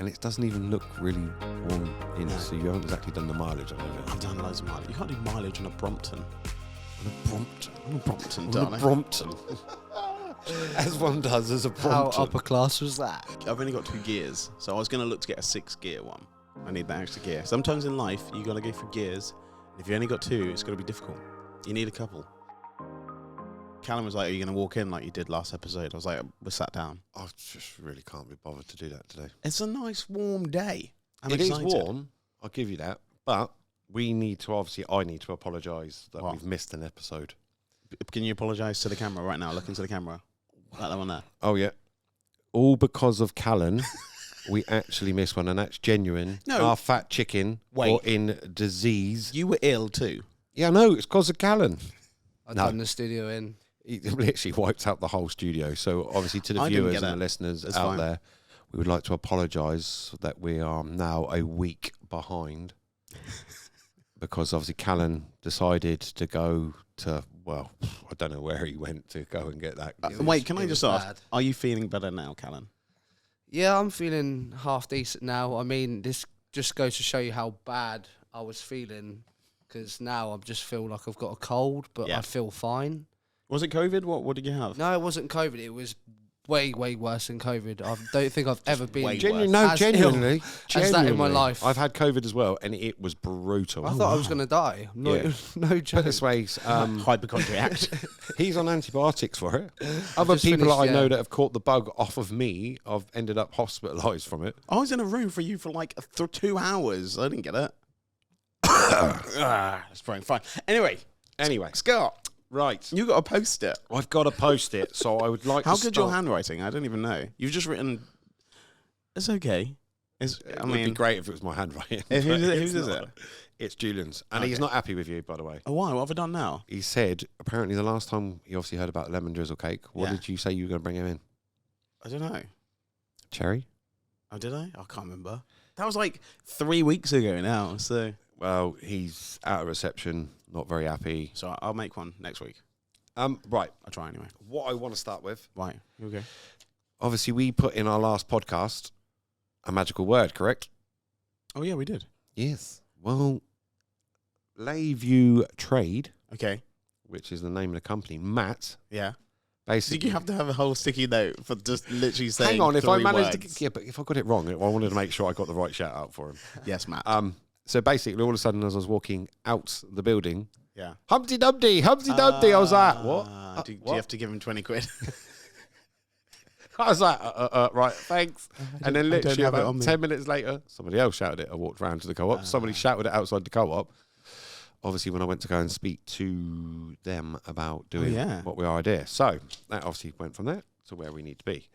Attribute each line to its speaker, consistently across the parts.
Speaker 1: And it doesn't even look really warm in, so you haven't exactly done the mileage on it.
Speaker 2: I've done loads of mileage. You can't do mileage on a Brompton.
Speaker 1: On a Brompton,
Speaker 2: darling.
Speaker 1: On a Brompton. As one does as a Brompton.
Speaker 3: How upper class was that?
Speaker 2: I've only got 2 gears, so I was going to look to get a 6-gear one. I need that extra gear. Sometimes in life, you got to go for gears. If you only got 2, it's going to be difficult. You need a couple. Callum was like, are you going to walk in like you did last episode? I was like, we're sat down.
Speaker 1: I just really can't be bothered to do that today.
Speaker 2: It's a nice warm day.
Speaker 1: It is warm, I'll give you that. But we need to, I need to apologise that we've missed an episode.
Speaker 2: Can you apologise to the camera right now? Look into the camera. Like that one there.
Speaker 1: Oh, yeah. All because of Callan, we actually missed one, and that's genuine.
Speaker 2: No.
Speaker 1: Our fat chicken or in disease.
Speaker 2: You were ill too.
Speaker 1: Yeah, no, it's because of Callan.
Speaker 3: I've done the studio in.
Speaker 1: He literally wiped out the whole studio. So obviously to the viewers and the listeners out there, we would like to apologise that we are now a week behind because obviously Callan decided to go to, well, I don't know where he went to go and get that.
Speaker 2: Wait, can I just ask, are you feeling better now, Callan?
Speaker 3: Yeah, I'm feeling half decent now. I mean, this just goes to show you how bad I was feeling because now I just feel like I've got a cold, but I feel fine.
Speaker 2: Was it COVID? What did you have?
Speaker 3: No, it wasn't COVID. It was way, way worse than COVID. I don't think I've ever been
Speaker 1: genuinely
Speaker 3: as that in my life.
Speaker 1: I've had COVID as well, and it was brutal.
Speaker 3: I thought I was going to die. No joke.
Speaker 1: This way,
Speaker 2: hypochondriac.
Speaker 1: He's on antibiotics for it. Other people I know that have caught the bug off of me, I've ended up hospitalised from it.
Speaker 2: I was in a room for you for like 2 hours. I didn't get it. That's fine. Anyway, Scott.
Speaker 1: Right.
Speaker 2: You got to post it.
Speaker 1: I've got to post it, so I would like to
Speaker 2: How good your handwriting? I don't even know. You've just written... It's okay. It would be
Speaker 1: great if it was my handwriting.
Speaker 2: Whose is it?
Speaker 1: It's Julian's. And he's not happy with you, by the way.
Speaker 2: Oh, why? What have I done now?
Speaker 1: He said, apparently the last time he obviously heard about lemon drizzle cake, what did you say you were going to bring him in?
Speaker 2: I don't know.
Speaker 1: Cherry?
Speaker 2: Oh, did I? I can't remember. That was like 3 weeks ago now, so...
Speaker 1: Well, he's out of reception, not very happy.
Speaker 2: So I'll make one next week.
Speaker 1: Right.
Speaker 2: I'll try anyway.
Speaker 1: What I want to start with.
Speaker 2: Right. Okay.
Speaker 1: Obviously, we put in our last podcast a magical word, correct?
Speaker 2: Oh, yeah, we did.
Speaker 1: Yes. Well, Layview Trade.
Speaker 2: Okay.
Speaker 1: Which is the name of the company. Matt.
Speaker 2: Yeah.
Speaker 1: Basically.
Speaker 2: Did you have to have a whole sticky note for just literally saying
Speaker 1: Hang on, if I managed
Speaker 2: words?
Speaker 1: to... Yeah, but if I got it wrong, I wanted to make sure I got the right shout out for him.
Speaker 2: Yes, Matt.
Speaker 1: So basically, all of a sudden, as I was walking out the building,
Speaker 2: yeah,
Speaker 1: Humpty Dumpty, I was like, what?
Speaker 2: Do you have to give him 20 quid?
Speaker 1: I was like, right, thanks. And then literally about 10 minutes later, somebody else shouted it. I walked round to the co-op. Somebody shouted it outside the co-op. Obviously, when I went to go and speak to them about doing what we are idea. So that obviously went from there to where we need to be.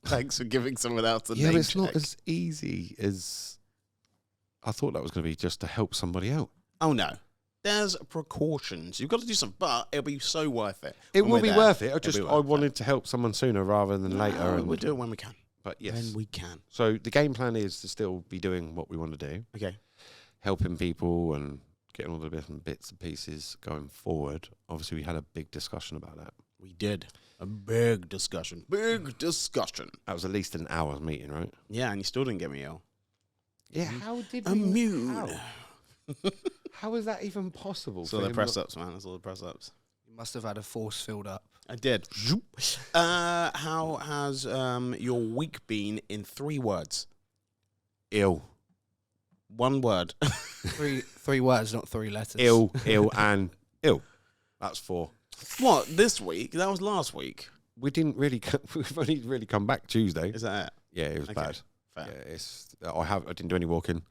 Speaker 2: Thanks for giving someone else a name
Speaker 1: but it's
Speaker 2: check.
Speaker 1: not as easy as... I thought that was going to be just to help somebody out.
Speaker 2: Oh, no. There's precautions. You've got to do something, but it'll be so worth it.
Speaker 1: It will be worth it. I wanted to help someone sooner rather than later.
Speaker 2: And we'll do it when we can.
Speaker 1: But yes.
Speaker 2: When we can.
Speaker 1: So the game plan is to still be doing what we want to do.
Speaker 2: Okay.
Speaker 1: Helping people and getting all the different bits and pieces going forward. Obviously, we had a big discussion about that.
Speaker 2: We did. A big discussion. Big discussion.
Speaker 1: That was at least an hour's meeting, right?
Speaker 2: Yeah, and you still didn't get me ill.
Speaker 1: Yeah, how did
Speaker 2: immune?
Speaker 1: How is that even possible?
Speaker 2: So the press ups, man. That's all the press ups.
Speaker 3: You must have had a force filled up.
Speaker 2: I did. How has your week been in 3 words?
Speaker 1: Ill.
Speaker 2: 1 word.
Speaker 3: three words, not 3 letters.
Speaker 1: Ill, and ill. That's 4.
Speaker 2: What, this week? That was last week.
Speaker 1: We've only really come back Tuesday.
Speaker 2: Is that it?
Speaker 1: Yeah, it was bad.
Speaker 2: Fair.
Speaker 1: Yeah, I didn't do any walking.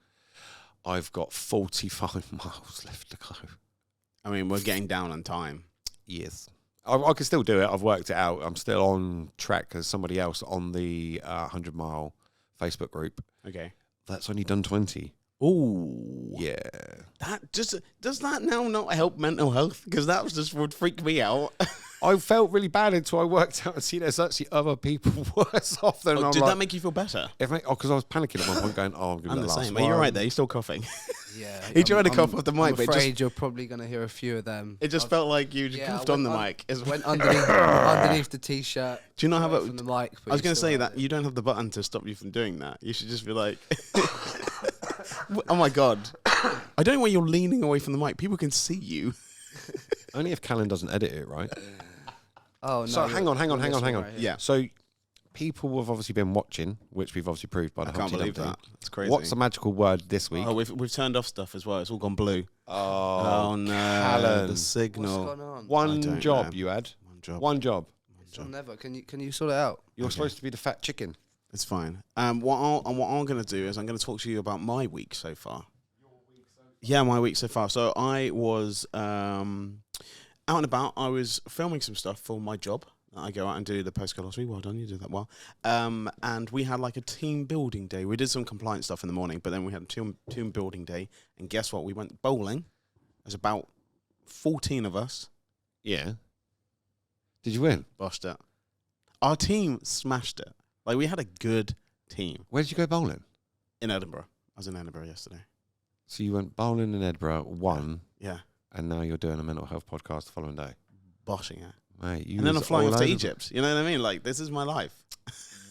Speaker 1: I've got 45 miles left to go.
Speaker 2: I mean, we're getting down on time.
Speaker 1: Yes. I can still do it. I've worked it out. I'm still on track as somebody else on the 100-mile Facebook group.
Speaker 2: Okay.
Speaker 1: That's only done 20.
Speaker 2: Ooh.
Speaker 1: Yeah.
Speaker 2: That just does that now not help mental health? Because that was just would freak me out.
Speaker 1: I felt really bad until I worked out and see there's actually other people worse off than
Speaker 2: Did that make you feel better?
Speaker 1: Because I was panicking at one point going, I'm going to be the last
Speaker 2: same.
Speaker 1: one.
Speaker 2: Are you all right there? You're still coughing.
Speaker 3: Yeah,
Speaker 2: He tried to cough off the mic,
Speaker 3: I'm
Speaker 2: but
Speaker 3: afraid you're probably going to hear a few of them.
Speaker 2: it just felt like you coughed on the mic.
Speaker 3: It went underneath the t-shirt.
Speaker 2: Do you not have it
Speaker 3: from the mic?
Speaker 2: I was going to say that you don't have the button to stop you from doing that. You should just be like, oh my God. I don't know why you're leaning away from the mic. People can see you.
Speaker 1: Only if Callan doesn't edit it, right?
Speaker 3: Oh, no.
Speaker 1: So hang on.
Speaker 3: Right,
Speaker 2: yeah.
Speaker 1: So people have obviously been watching, which we've obviously proved by the
Speaker 2: I can't believe that. It's crazy.
Speaker 1: What's the magical word this week?
Speaker 2: Oh, we've turned off stuff as well. It's all gone blue.
Speaker 1: Oh
Speaker 2: no.
Speaker 1: Callan.
Speaker 2: The signal.
Speaker 3: What's going on?
Speaker 1: One job you had.
Speaker 2: One job.
Speaker 3: Never. Can you sort it out?
Speaker 1: You're supposed to be the fat chicken.
Speaker 2: It's fine. What I'm going to do is I'm going to talk to you about my week so far. Yeah, my week so far. So I was out and about. I was filming some stuff for my job. I go out and do the postcard lottery. Well done, you did that well. And we had like a team building day. We did some compliance stuff in the morning, but then we had a team building day. And guess what? We went bowling. There's about 14 of us.
Speaker 1: Yeah. Did you win?
Speaker 2: Boshed it. Our team smashed it. Like, we had a good team.
Speaker 1: Where did you go bowling?
Speaker 2: In Edinburgh. I was in Edinburgh yesterday.
Speaker 1: So you went bowling in Edinburgh, won.
Speaker 2: Yeah.
Speaker 1: And now you're doing a mental health podcast the following day.
Speaker 2: Boshing it.
Speaker 1: Mate,
Speaker 2: and then I'm flying off to Egypt. You know what I mean? Like, this is my life.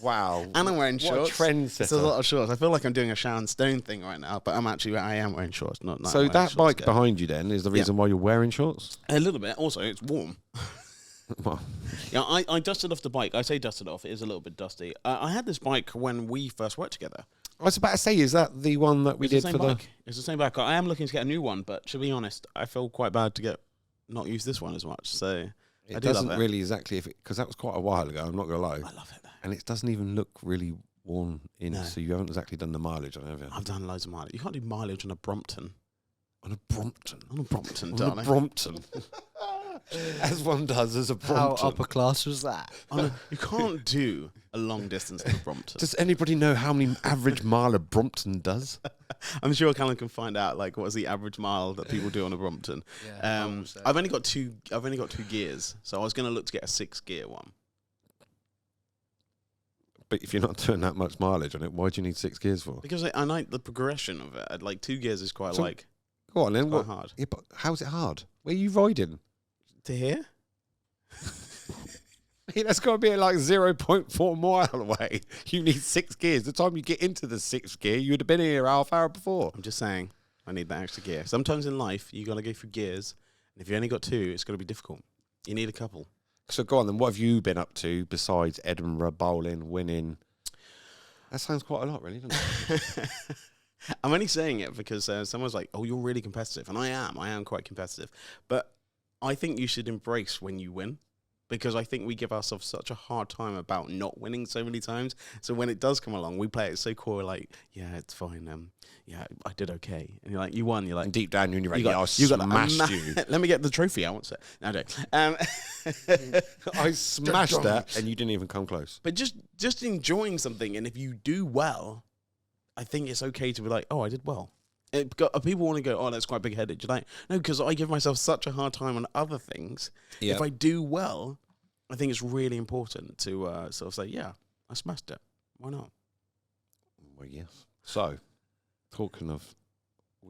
Speaker 1: Wow.
Speaker 2: And I'm wearing shorts.
Speaker 1: What a trendsetter.
Speaker 2: It's a lot of shorts. I feel like I'm doing a Sharon Stone thing right now, but I am wearing shorts. Not
Speaker 1: so that bike behind you then is the reason why you're wearing shorts?
Speaker 2: A little bit. Also, it's warm.
Speaker 1: Well.
Speaker 2: Yeah, I dusted off the bike. I say dusted off. It is a little bit dusty. I had this bike when we first worked together.
Speaker 1: I was about to say, is that the one that we did for the...
Speaker 2: It's the same bike. I am looking to get a new one, but to be honest, I feel quite bad to not use this one as much. So
Speaker 1: it doesn't really exactly, because that was quite a while ago, I'm not going to lie.
Speaker 2: I love it though.
Speaker 1: And it doesn't even look really worn in, so you haven't exactly done the mileage on it, have you?
Speaker 2: I've done loads of mileage. You can't do mileage on a Brompton.
Speaker 1: On a Brompton?
Speaker 2: On a Brompton,
Speaker 1: darling. On a Brompton. As one does as a Brompton.
Speaker 3: How upper class was that?
Speaker 2: You can't do a long distance on a Brompton.
Speaker 1: Does anybody know how many average mile a Brompton does?
Speaker 2: I'm sure Callan can find out. Like, what's the average mile that people do on a Brompton? Yeah, I've only got two gears, so I was going to look to get a 6-gear one. But
Speaker 1: if you're not doing that much mileage on it, why do you need 6 gears for?
Speaker 2: Because I like the progression of it. Like 2 gears is quite
Speaker 1: Go on then.
Speaker 2: Quite hard.
Speaker 1: Yeah, but how's it hard? Where are you riding?
Speaker 2: To here?
Speaker 1: That's got to be like 0.4 mile away. You need 6 gears. The time you get into the 6th gear, you would have been here half hour before.
Speaker 2: I'm just saying, I need that extra gear. Sometimes in life, you got to go through gears. And if you only got 2, it's going to be difficult. You need a couple.
Speaker 1: So go on then. What have you been up to besides Edinburgh, bowling, winning? That sounds quite a lot, really, doesn't it?
Speaker 2: I'm only saying it because someone's like, oh, you're really competitive. And I am quite competitive. But I think you should embrace when you win, because I think we give ourselves such a hard time about not winning so many times. So when it does come along, we play it so cool. We're like, yeah, it's fine. Yeah, I did okay. And you're like, you won. You're like,
Speaker 1: and deep down, you're like, I smashed you.
Speaker 2: Let me get the trophy. I want to. No, I don't.
Speaker 1: I smashed that, and you didn't even come close.
Speaker 2: But just enjoying something, and if you do well, I think it's okay to be like, oh, I did well. People want to go, oh, that's quite big-headed. You're like, no, because I give myself such a hard time on other things. Yep. If I do well, I think it's really important to sort of say, yeah, I smashed it. Why not?
Speaker 1: Well, yes. So, talking of...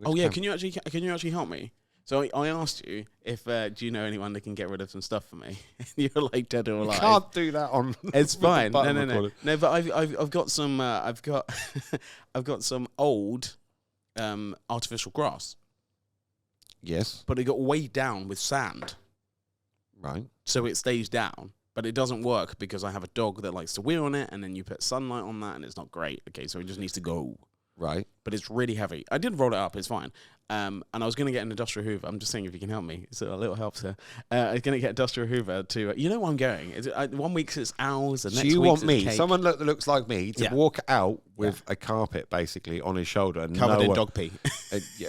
Speaker 2: Oh, yeah, can you actually help me? So I asked you if, do you know anyone that can get rid of some stuff for me? And you're like dead or alive.
Speaker 1: You can't do that on...
Speaker 2: It's fine. No. No, but I've got some, I've got some old... artificial grass.
Speaker 1: Yes.
Speaker 2: But it got weighed down with sand.
Speaker 1: Right.
Speaker 2: So it stays down. But it doesn't work because I have a dog that likes to wheel on it, and then you put sunlight on that and it's not great. Okay, so it just needs to go.
Speaker 1: Right.
Speaker 2: But it's really heavy. I did roll it up, it's fine. And I was going to get an industrial hoover. I'm just saying if you can help me. It's a little help here. I was going to get industrial hoover to... you know where I'm going. 1 week it's owls, and next week
Speaker 1: you want me,
Speaker 2: cake.
Speaker 1: someone that looks like me, to walk out with a carpet basically on his shoulder. And
Speaker 2: covered in dog pee.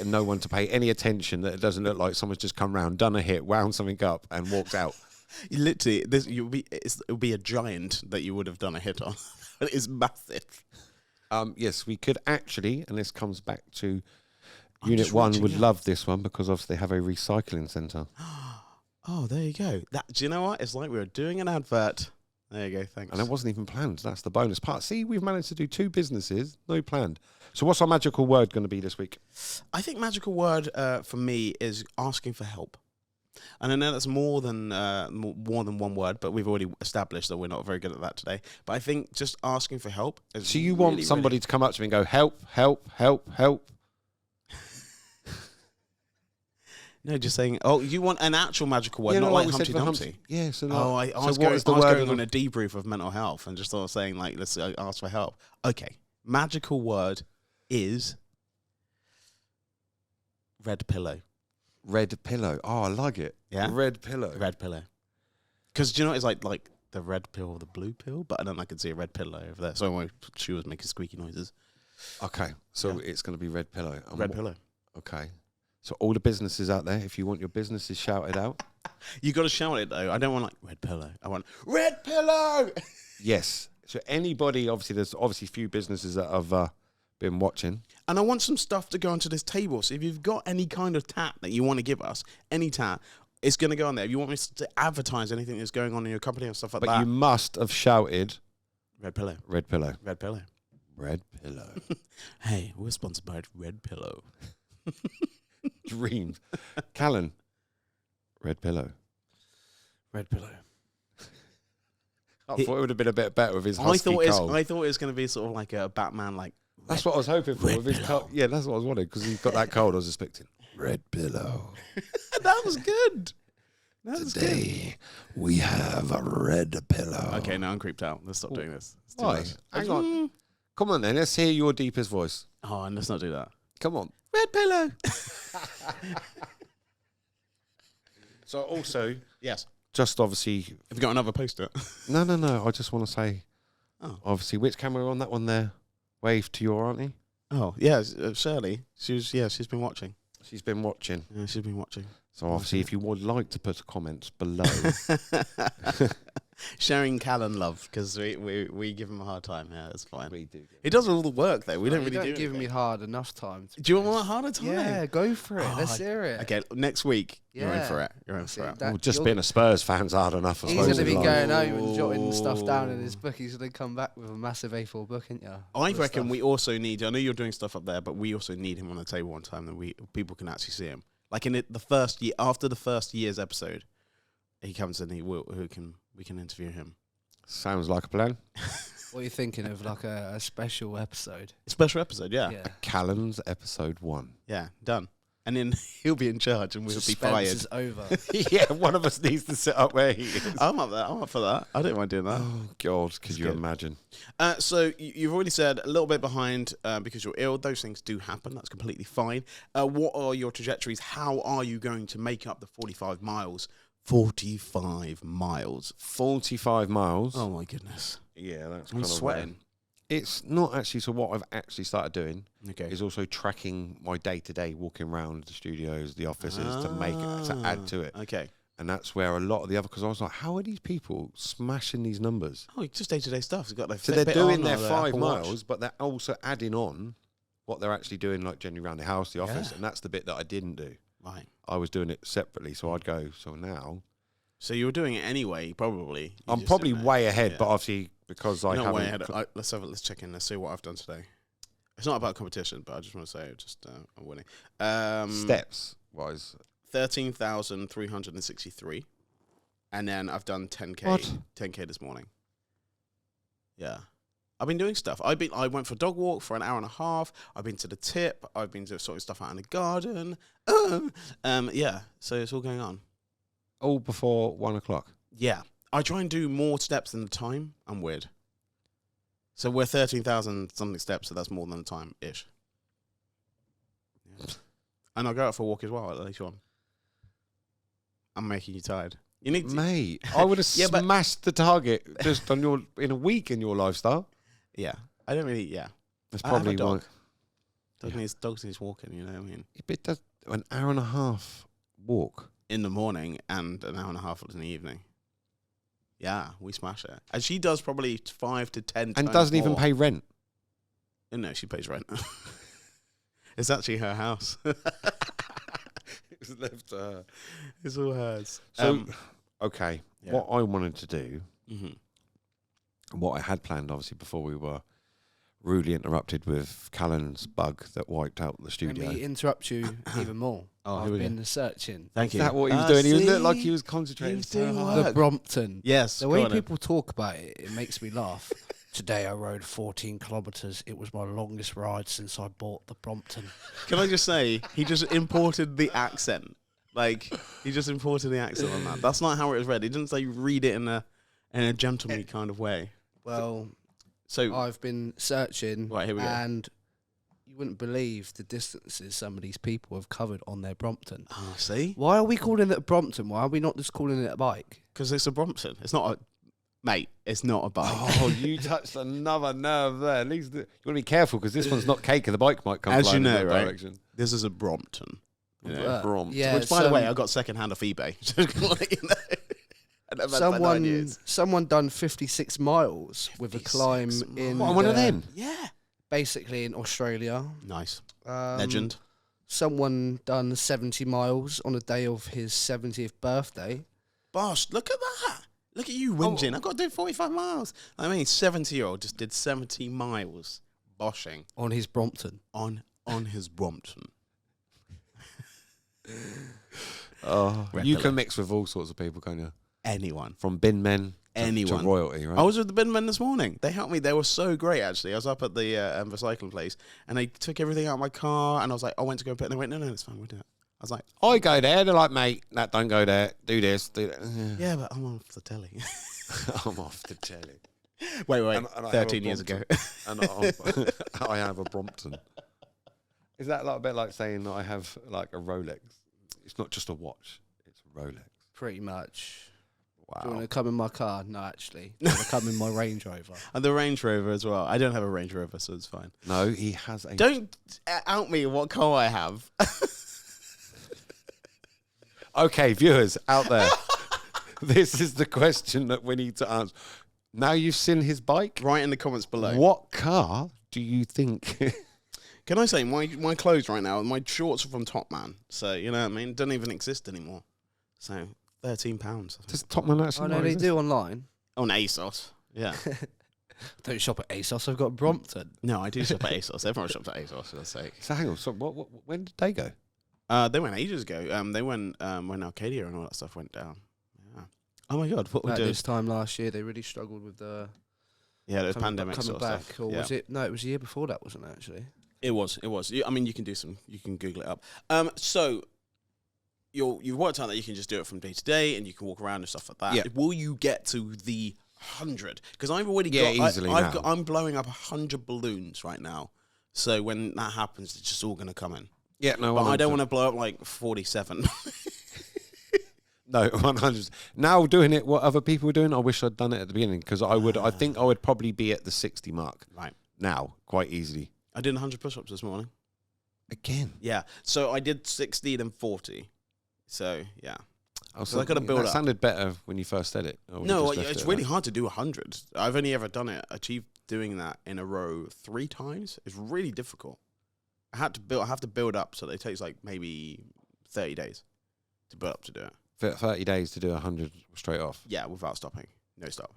Speaker 1: No one to pay any attention, that it doesn't look like someone's just come round, done a hit, wound something up and walked out.
Speaker 2: Literally, it would be a giant that you would have done a hit on. It is massive.
Speaker 1: Yes, we could actually, and this comes back to Unit 1 would love this one because obviously they have a recycling centre.
Speaker 2: Oh, there you go. Do you know what? It's like we were doing an advert There you go. Thanks.
Speaker 1: And it wasn't even planned. That's the bonus part. See, we've managed to do 2 businesses, no planned. So what's our magical word going to be this week?
Speaker 2: I think magical word for me is asking for help. And I know that's more than one word, but we've already established that we're not very good at that today. But I think just asking for help is
Speaker 1: So you want somebody to come up to me and go, help, help, help, help?
Speaker 2: No, just saying, you want an actual magical word, not like Humpty Dumpty.
Speaker 1: Yeah, so
Speaker 2: I was going on a debrief of mental health and just sort of saying, like, let's ask for help. Okay, magical word is red pillow.
Speaker 1: Red pillow. Oh, I like it.
Speaker 2: Yeah?
Speaker 1: Red pillow.
Speaker 2: Red pillow. Because, do you know, it's like the red pill or the blue pill, but I can see a red pillow over there. So she was making squeaky noises.
Speaker 1: Okay, so it's going to be red pillow. And
Speaker 2: red pillow.
Speaker 1: Okay. So all the businesses out there, if you want your businesses shouted out.
Speaker 2: You got to shout it, though. I don't want, like, red pillow. I want, red pillow!
Speaker 1: Yes. So anybody, obviously, there's obviously few businesses that have been watching.
Speaker 2: And I want some stuff to go onto this table. So if you've got any kind of tat that you want to give us, any tat, it's going to go on there. If you want me to advertise anything that's going on in your company or stuff like that.
Speaker 1: But you must have shouted.
Speaker 2: Red pillow.
Speaker 1: Red pillow.
Speaker 2: Red pillow.
Speaker 1: Red pillow.
Speaker 2: Hey, we're sponsored by Red Pillow.
Speaker 1: Dreams. Callan. Red pillow.
Speaker 3: Red pillow.
Speaker 1: I thought it would have been a bit better with his husky cold.
Speaker 2: I thought it was going to be sort of like a Batman, like.
Speaker 1: That's what I was hoping for with his cold. Yeah, that's what I was wanting because he's got that cold. I was expecting red pillow.
Speaker 2: That was good.
Speaker 1: Today we have a red pillow.
Speaker 2: Okay, now I'm creeped out. Let's stop doing this.
Speaker 1: Why? Hang on. Come on then. Let's hear your deepest voice.
Speaker 2: Oh, and let's not do that.
Speaker 1: Come on.
Speaker 2: Red pillow.
Speaker 1: So also,
Speaker 2: yes.
Speaker 1: Just obviously.
Speaker 2: Have you got another poster?
Speaker 1: No. I just want to say.
Speaker 2: Oh.
Speaker 1: Obviously, which camera on that one there? Wave to your auntie.
Speaker 2: Oh yeah, Shirley. She's been watching.
Speaker 1: She's been watching.
Speaker 2: Yeah, she's been watching.
Speaker 1: So obviously, if you would like to put comments below,
Speaker 2: sharing Callan love because we give him a hard time. Yeah, that's fine.
Speaker 1: we do.
Speaker 2: He does all the work though. We don't really
Speaker 3: give me hard enough time.
Speaker 2: Do you want a harder time?
Speaker 3: Yeah, go for it. Let's hear it.
Speaker 2: Okay, next week you're in for it. You're in for it.
Speaker 1: Well, just being a Spurs fan's hard enough.
Speaker 3: He's going to be going home and jotting stuff down in his book. He's going to come back with a massive A4 book, ain't you?
Speaker 2: I reckon we also need. I know you're doing stuff up there, but we also need him on the table one time that people can actually see him. Like in the first year, after the first year's episode, he comes and we can interview him.
Speaker 1: Sounds like a plan.
Speaker 3: What are you thinking of, like a special episode?
Speaker 2: A special episode, yeah.
Speaker 1: Callan's episode 1.
Speaker 2: Yeah, done. And then he'll be in charge and we'll be fired.
Speaker 3: Is over.
Speaker 1: Yeah, one of us needs to sit up where he is.
Speaker 2: I'm up for that. I don't mind doing that.
Speaker 1: Oh, God, could you imagine?
Speaker 2: So you've already said a little bit behind because you're ill. Those things do happen. That's completely fine. What are your trajectories? How are you going to make up the 45 miles? 45 miles.
Speaker 1: 45 miles?
Speaker 2: Oh, my goodness.
Speaker 1: Yeah, that's
Speaker 2: I'm sweating.
Speaker 1: Weird. It's not actually. So what I've actually started doing
Speaker 2: is
Speaker 1: also tracking my day-to-day walking around the studios, the offices to add to it.
Speaker 2: Okay.
Speaker 1: And that's where a lot of the other, because I was like, how are these people smashing these numbers?
Speaker 2: Oh, just day-to-day stuff. They've got their
Speaker 1: so they're doing their 5
Speaker 2: Apple
Speaker 1: miles,
Speaker 2: Watch.
Speaker 1: but they're also adding on what they're actually doing, like generally around the house, the office, and that's the bit that I didn't do.
Speaker 2: Right.
Speaker 1: I was doing it separately, so I'd go. So now.
Speaker 2: So you were doing it anyway, probably.
Speaker 1: I'm probably way ahead, but obviously because I haven't.
Speaker 2: Way ahead. Let's check in. Let's see what I've done today. It's not about competition, but I just want to say, I'm winning.
Speaker 1: Steps wise,
Speaker 2: 13,363, and then I've done 10k.
Speaker 1: What?
Speaker 2: 10k this morning. Yeah, I've been doing stuff. I went for a dog walk for an hour and a half. I've been to the tip. I've been sorting stuff out in the garden. Yeah. So it's all going on.
Speaker 1: All before 1 o'clock.
Speaker 2: Yeah. I try and do more steps than the time. I'm weird. So we're 13,000 something steps, so that's more than the time-ish. Yeah. And I'll go out for a walk as well later on. I'm making you tired. You need to...
Speaker 1: Mate, I would have smashed the target just on in a week in your lifestyle.
Speaker 2: Yeah. I don't really,
Speaker 1: That's probably
Speaker 2: why.
Speaker 1: Dog
Speaker 2: Dogs walking, you know what I mean?
Speaker 1: It does an hour and a half walk.
Speaker 2: In the morning and an hour and a half in the evening. Yeah, we smash it. And she does probably 5 to 10 times
Speaker 1: and doesn't
Speaker 2: more.
Speaker 1: even pay rent.
Speaker 2: No, she pays rent. It's actually her house.
Speaker 1: It's left to her.
Speaker 2: It's all hers.
Speaker 1: So, okay, what I wanted to do what I had planned, obviously, before we were rudely interrupted with Callan's bug that wiped out the studio.
Speaker 3: Let me interrupt you even more. I've been searching.
Speaker 2: Thank you.
Speaker 1: Is that what he was doing? He looked like he was concentrating.
Speaker 2: He was doing
Speaker 1: so
Speaker 2: work.
Speaker 1: hard.
Speaker 3: The Brompton.
Speaker 2: Yes.
Speaker 3: The way people talk about it, it makes me laugh. Today I rode 14 kilometres. It was my longest ride since I bought the Brompton.
Speaker 2: Can I just say, he just imported the accent. Like, he just imported the accent on that. That's not how it was read. He didn't say read it in a gentlemanly kind of way.
Speaker 3: Well,
Speaker 2: so
Speaker 3: I've been searching,
Speaker 2: right, here we go.
Speaker 3: And you wouldn't believe the distances some of these people have covered on their Brompton.
Speaker 2: Oh, see?
Speaker 3: Why are we calling it a Brompton? Why are we not just calling it a bike?
Speaker 2: Because it's a Brompton. It's not a... Mate, it's not a bike.
Speaker 1: Oh, you touched another nerve there. At least you want to be careful because this one's not cake and the bike might come
Speaker 2: As
Speaker 1: flying
Speaker 2: you know,
Speaker 1: in that
Speaker 2: right?
Speaker 1: direction.
Speaker 2: This is a Brompton.
Speaker 1: Brompton.
Speaker 3: Yeah,
Speaker 2: Which, by the way, I got second-hand off eBay.
Speaker 3: Someone done 56 miles with a climb in...
Speaker 1: One of them?
Speaker 2: Yeah.
Speaker 3: Basically in Australia.
Speaker 2: Nice. Legend.
Speaker 3: Someone done 70 miles on the day of his 70th birthday.
Speaker 2: Bosh, look at that. Look at you whinging. I've got to do 45 miles. I mean, 70-year-old just did 70 miles boshing.
Speaker 3: On his Brompton.
Speaker 2: On his Brompton.
Speaker 1: You can mix with all sorts of people, can't you?
Speaker 2: Anyone.
Speaker 1: From bin men
Speaker 2: Anyone.
Speaker 1: to royalty, right?
Speaker 2: I was with the bin men this morning. They helped me. They were so great, actually. I was up at the recycling place, and they took everything out of my car, and I was like, I went to go put it, and they went, no, it's fine, we'll do it. I was like,
Speaker 1: I go there. They're like, mate, don't go there. Do this, do that.
Speaker 2: yeah, but I'm off the telly.
Speaker 1: I'm off the telly.
Speaker 2: Wait,
Speaker 1: And
Speaker 2: 13 years ago.
Speaker 1: And I have a Brompton. Is that like a bit like saying that I have like a Rolex? It's not just a watch; it's a Rolex.
Speaker 3: Pretty much.
Speaker 1: Wow.
Speaker 3: Do you want to come in my car? No, actually. Do you want to come in my Range Rover?
Speaker 2: And the Range Rover as well. I don't have a Range Rover, so it's fine.
Speaker 1: No, he has a.
Speaker 2: Don't out me what car I have.
Speaker 1: Okay, viewers out there, this is the question that we need to answer. Now you've seen his bike.
Speaker 2: Write in the comments below.
Speaker 1: What car do you think?
Speaker 2: Can I say my clothes right now? My shorts are from Top Man, so you know what I mean. Don't even exist anymore. So £13.
Speaker 1: Does Topman actually?
Speaker 3: Oh no, they do online.
Speaker 2: On ASOS. Yeah.
Speaker 3: Don't shop at ASOS. I've got Brompton.
Speaker 2: No, I do shop at ASOS. Everyone shops at ASOS, for God's sake.
Speaker 1: So hang on. So when did they go?
Speaker 2: They went ages ago. They went when Arcadia and all that stuff went down. Yeah. Oh my God, what we did
Speaker 3: this time last year, they really struggled with the
Speaker 2: the pandemic
Speaker 3: coming
Speaker 2: sort
Speaker 3: back.
Speaker 2: of stuff.
Speaker 3: Or was it? No, it was the year before that, wasn't it? Actually,
Speaker 2: It was. I mean, you can Google it up. So you've worked out that you can just do it from day to day, and you can walk around and stuff like that.
Speaker 1: Yeah.
Speaker 2: Will you get to the 100? Because I've already
Speaker 1: easily now.
Speaker 2: I'm blowing up 100 balloons right now. So when that happens, it's just all going to come in.
Speaker 1: Yeah, no.
Speaker 2: But I don't want to blow up like 47.
Speaker 1: No, 100. Now doing it, what other people were doing, I wish I'd done it at the beginning because I think I would probably be at the 60 mark.
Speaker 2: Right.
Speaker 1: Now, quite easily.
Speaker 2: I did 100 push-ups this morning.
Speaker 1: Again.
Speaker 2: Yeah. So I did 60 and 40. So yeah.
Speaker 1: So
Speaker 2: I got to build
Speaker 1: that
Speaker 2: up.
Speaker 1: sounded better when you first said it.
Speaker 2: No, it's really hard to do 100. I've only ever achieved doing that in a row 3 times. It's really difficult. I have to build up, so it takes like maybe 30 days to build up to do it.
Speaker 1: 30 days to do 100 straight off.
Speaker 2: Yeah, without stopping. No stop.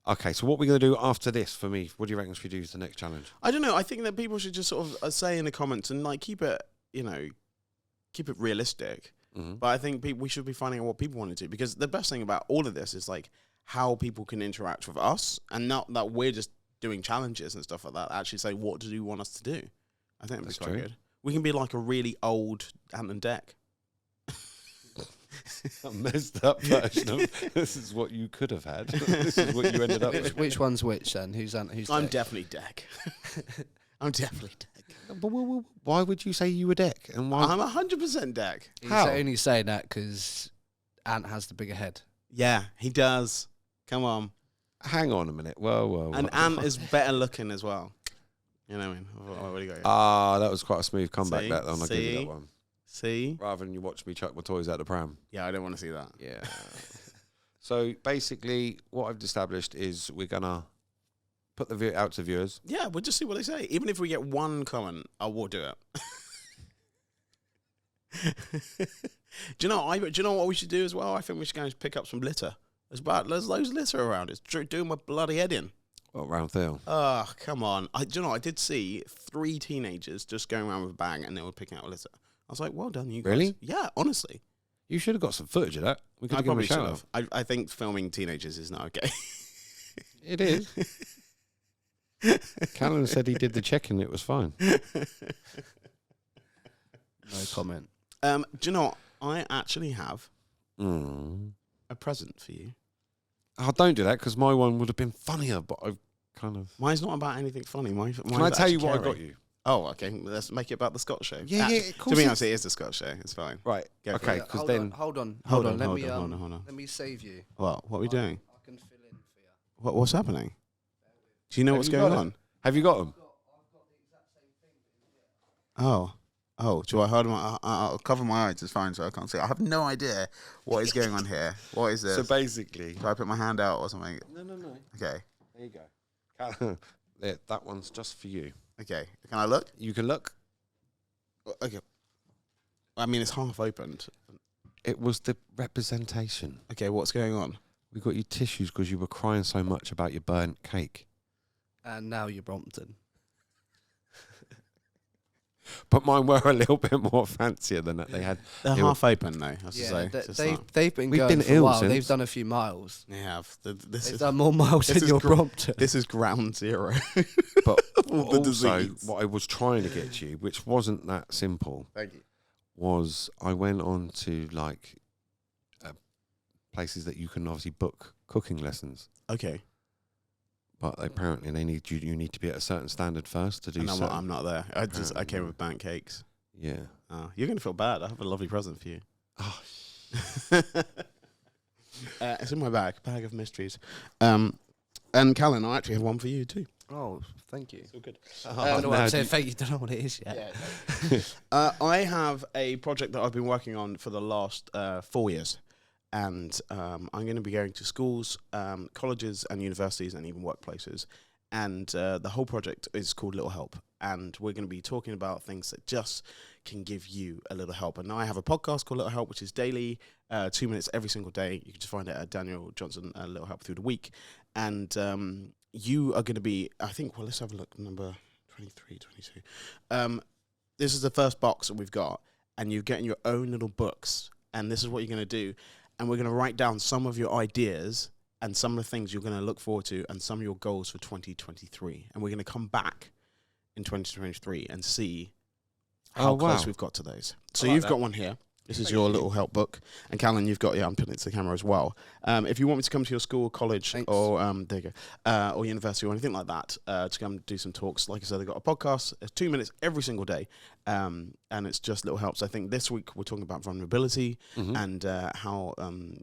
Speaker 1: Okay, so what are we going to do after this for me? What do you reckon we do as the next challenge?
Speaker 2: I don't know. I think that people should just sort of say in the comments and like keep it realistic.
Speaker 1: Mm-hmm.
Speaker 2: But I think we should be finding out what people want to do, because the best thing about all of this is like how people can interact with us, and not that we're just doing challenges and stuff like that. Actually say, what do you want us to do? I think that's quite good. We can be like a really old Ant and Dec.
Speaker 1: A messed up version of this is what you could have had. This is what you ended up with.
Speaker 3: Which one's which then? Who's
Speaker 2: I'm
Speaker 3: Dec?
Speaker 2: definitely Dec. I'm definitely Dec.
Speaker 1: But why would you say you were Dec? And why?
Speaker 2: I'm 100% Dec.
Speaker 3: He's
Speaker 1: How?
Speaker 3: only saying that because Ant has the bigger head.
Speaker 2: Yeah, he does. Come on.
Speaker 1: Hang on a minute. Whoa.
Speaker 2: And Ant is better looking as well. You know what I mean? What do you got?
Speaker 1: Ah, that was quite a smooth comeback.
Speaker 2: See?
Speaker 1: That one, I'll give you
Speaker 2: See?
Speaker 1: that one.
Speaker 2: See?
Speaker 1: Rather than you watch me chuck my toys out the pram.
Speaker 2: Yeah, I don't want to see that.
Speaker 1: Yeah. So basically, what I've established is we're gonna put the out to viewers.
Speaker 2: Yeah, we'll just see what they say. Even if we get one comment, I will do it. Do you know what we should do as well? I think we should go and pick up some litter. There's loads of litter around. It's doing my bloody head in.
Speaker 1: What, round there?
Speaker 2: Oh, come on. Do you know, I did see 3 teenagers just going around with a bag and they were picking out a litter. I was like, well done, you guys.
Speaker 1: Really?
Speaker 2: Yeah, honestly.
Speaker 1: You should have got some footage of that. We could
Speaker 2: I
Speaker 1: have given
Speaker 2: probably
Speaker 1: a shout
Speaker 2: should
Speaker 1: out.
Speaker 2: have. I think filming teenagers is not okay.
Speaker 1: It is. Callum said he did the check-in. It was fine.
Speaker 3: No comment.
Speaker 2: Do you know what? I actually have
Speaker 1: Mm.
Speaker 2: a present for you.
Speaker 1: Oh, don't do that, because my one would have been funnier, but I've kind of...
Speaker 2: Mine's not about anything funny.
Speaker 1: Can I tell you what I got you?
Speaker 2: Oh, okay. Let's make it about the Scotch show.
Speaker 1: Yeah,
Speaker 2: Actually,
Speaker 1: of course.
Speaker 2: To be honest, it is the Scotch show. It's fine.
Speaker 1: Right.
Speaker 2: Go for
Speaker 1: Okay,
Speaker 2: it.
Speaker 1: because then...
Speaker 3: Hold on.
Speaker 2: Hold on.
Speaker 3: Let me save you.
Speaker 2: What are we doing?
Speaker 3: I can fill in for you.
Speaker 2: What's happening? Do you know
Speaker 1: Have
Speaker 2: what's
Speaker 1: you
Speaker 2: going
Speaker 1: got it?
Speaker 2: on?
Speaker 1: Have you got them?
Speaker 2: Oh, do I hold my? I'll cover my eyes. It's fine, so I can't see. I have no idea what is going on here. What is this?
Speaker 1: So basically...
Speaker 2: Do I put my hand out or something?
Speaker 1: No.
Speaker 2: Okay.
Speaker 1: There you go. There, that one's just for you.
Speaker 2: Okay. Can I look?
Speaker 1: You can look.
Speaker 2: Okay. I mean, it's half opened.
Speaker 1: It was the representation.
Speaker 2: Okay, what's going on?
Speaker 1: We got you tissues because you were crying so much about your burnt cake.
Speaker 3: And now you're Brompton.
Speaker 1: But mine were a little bit more fancier than that. They had...
Speaker 2: They're
Speaker 1: They
Speaker 2: half open now. I have to
Speaker 3: Yeah,
Speaker 2: say. It's
Speaker 3: they've been
Speaker 1: We've
Speaker 3: going
Speaker 1: been
Speaker 3: for a
Speaker 1: ill
Speaker 3: while.
Speaker 1: since.
Speaker 3: They've done a few miles.
Speaker 2: They have. This
Speaker 3: They've
Speaker 2: is
Speaker 3: done more miles
Speaker 2: this
Speaker 3: than
Speaker 2: is
Speaker 3: your
Speaker 2: gr-
Speaker 3: Brompton.
Speaker 2: this is ground zero.
Speaker 1: But
Speaker 2: All the
Speaker 1: also,
Speaker 2: disease.
Speaker 1: what I was trying to get to you, which wasn't that simple,
Speaker 2: Thank you.
Speaker 1: was I went on to like places that you can obviously book cooking lessons.
Speaker 2: Okay.
Speaker 1: But apparently they need you need to be at a certain standard first to do
Speaker 2: And
Speaker 1: so.
Speaker 2: I'm not there. I came with burnt cakes.
Speaker 1: Yeah.
Speaker 2: Oh, you're going to feel bad. I have a lovely present for you.
Speaker 1: Oh,
Speaker 2: It's in my bag of mysteries. And Callan, I actually have one for you too.
Speaker 3: Oh, thank you.
Speaker 2: So good.
Speaker 3: I don't know what I'm saying. Thank you. Don't know what it is yet.
Speaker 2: I have a project that I've been working on for the last 4 years. And I'm going to be going to schools, colleges and universities and even workplaces. And the whole project is called Little Help. And we're going to be talking about things that just can give you a little help. And now I have a podcast called Little Help, which is daily, 2 minutes every single day. You can just find it at Danyl Johnson, Little Help through the week. And you are going to be, I think, well, let's have a look, number 23, 22. This is the first box that we've got. And you're getting your own little books. And this is what you're going to do. And we're going to write down some of your ideas and some of the things you're going to look forward to and some of your goals for 2023. And we're going to come back in 2023 and see how close we've got to those. So you've got one here. This is your little help book. And Callan, you've got, I'm putting it to the camera as well. If you want me to come to your school, college, or there you go, or university or anything like that, to come do some talks, like I said, I've got a podcast. It's 2 minutes every single day. And it's just little helps. I think this week we're talking about vulnerability and how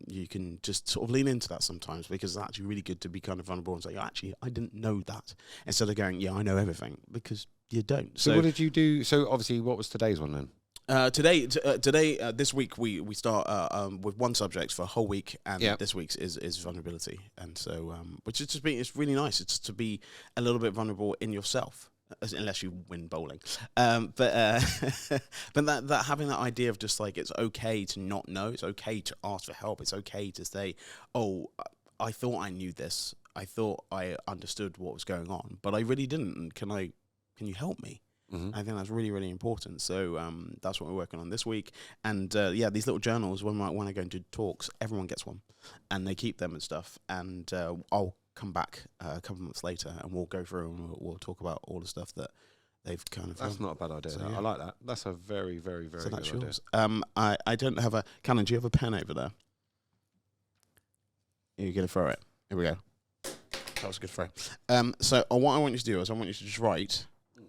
Speaker 2: you can just sort of lean into that sometimes, because it's actually really good to be kind of vulnerable and say, actually, I didn't know that. Instead of going, yeah, I know everything, because you don't.
Speaker 1: So what did you do? So obviously, what was today's one then?
Speaker 2: Today, this week we start with one subject for a whole week, and this week's is vulnerability, and so which is just it's really nice. It's just to be a little bit vulnerable in yourself, unless you win bowling. But that having that idea of just like it's okay to not know, it's okay to ask for help, it's okay to say, oh, I thought I knew this, I thought I understood what was going on, but I really didn't. And can you help me? I think that's really, really important. So that's what we're working on this week. And these little journals, when I go into talks, everyone gets one. And they keep them and stuff. And I'll come back a couple of months later and we'll go through and we'll talk about all the stuff that they've kind of
Speaker 1: That's not a bad idea.
Speaker 2: So,
Speaker 1: I like that. That's a very, very, very good idea.
Speaker 2: Yours. I don't have a... Cannon, do you have a pen over there? You're going to throw it. Here we go. That was a good throw. So what I want you to do is I want you to just write...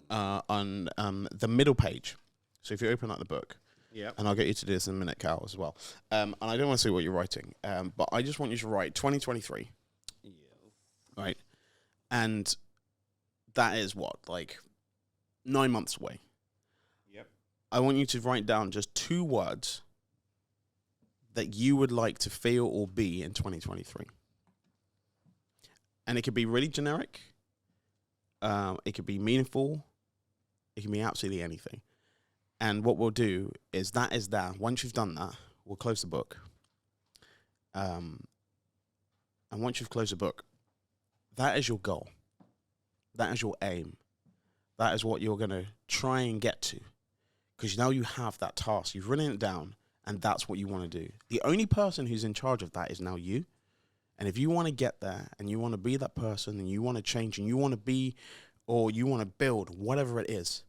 Speaker 2: on the middle page. So if you open up the book, and I'll get you to do this in a minute, Cal, as well. And I don't want to see what you're writing, but I just want you to write 2023. Right? And that is what, like 9 months away.
Speaker 1: Yep.
Speaker 2: I want you to write down just 2 words that you would like to feel or be in 2023. And it could be really generic. It could be meaningful. It can be absolutely anything. And what we'll do is that. Once you've done that, we'll close the book. And once you've closed the book, that is your goal. That is your aim. That is what you're going to try and get to. Because now you have that task. You've written it down, and that's what you want to do. The only person who's in charge of that is now you. And if you want to get there, and you want to be that person, and you want to change, and you want to be, or you want to build, whatever it is,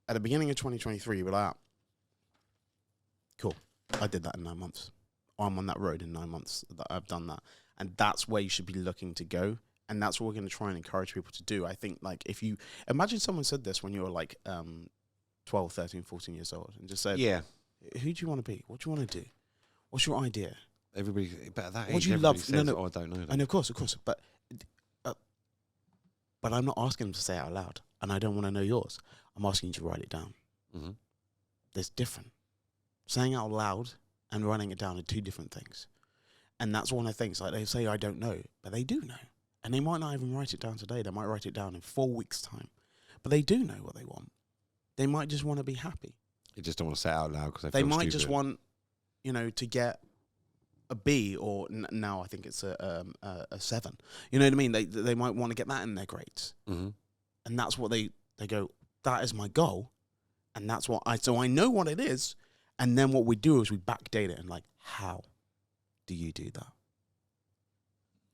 Speaker 2: at the beginning of 2023, you'll be like, cool, I did that in 9 months. I'm on that road in 9 months that I've done that. And that's where you should be looking to go. And that's what we're going to try and encourage people to do. I think, like, if you imagine someone said this when you were like 12, 13, 14 years old and just said,
Speaker 1: yeah,
Speaker 2: who do you want to be? What do you want to do? What's your idea?
Speaker 1: Everybody, but at that age,
Speaker 2: what do you love?
Speaker 1: Says,
Speaker 2: no,
Speaker 1: oh, I don't know that.
Speaker 2: And of course. But I'm not asking them to say it out loud. And I don't want to know yours. I'm asking you to write it down.
Speaker 1: Mm-hmm.
Speaker 2: There's different. Saying out loud and writing it down are two different things. And that's one of the things, like they say, I don't know, but they do know. And they might not even write it down today. They might write it down in 4 weeks' time. But they do know what they want. They might just want to be happy.
Speaker 1: You just don't want to say it out loud because
Speaker 2: they might just want, to get a B or now I think it's a 7. You know what I mean? They might want to get that in their grades.
Speaker 1: Mm-hmm.
Speaker 2: And that's what they go, that is my goal. And that's what so I know what it is. And then what we do is we backdate it and like, how do you do that?